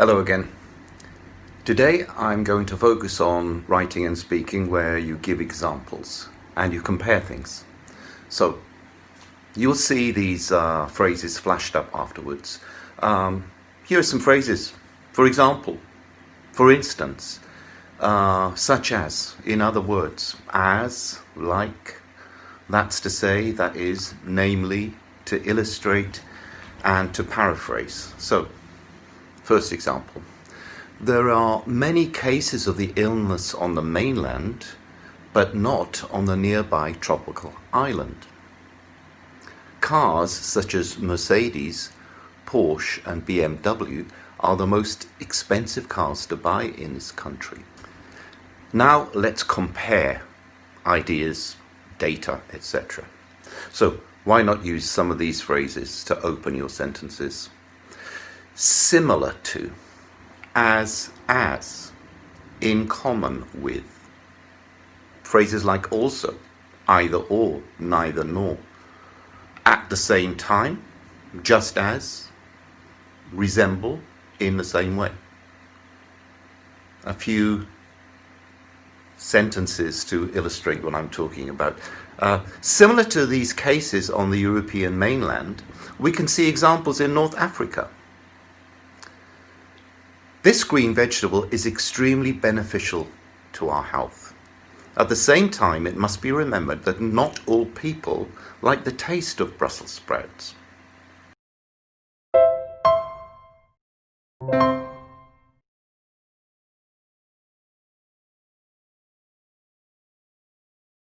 Hello again. Today I'm going to focus on writing and speaking where you give examples and you compare things. So you'll see these phrases flashed up afterwards. Here are some phrases. For example, for instance, such as, in other words, as, like, that's to say, that is, namely, to illustrate, and to paraphrase. So, first example. There are many cases of the illness on the mainland, but not on the nearby tropical island. Cars such as Mercedes, Porsche and BMW are the most expensive cars to buy in this country. Now let's compare ideas, data, etc. So why not use some of these phrases to open your sentences? Similar to, as, in common with. Phrases like also, either or, neither nor. At the same time, just as, resemble, in the same way. A few sentences to illustrate what I'm talking about. Similar to these cases on the European mainland, we can see examples in North Africa. This green vegetable is extremely beneficial to our health. At the same time, it must be remembered that not all people like the taste of Brussels sprouts.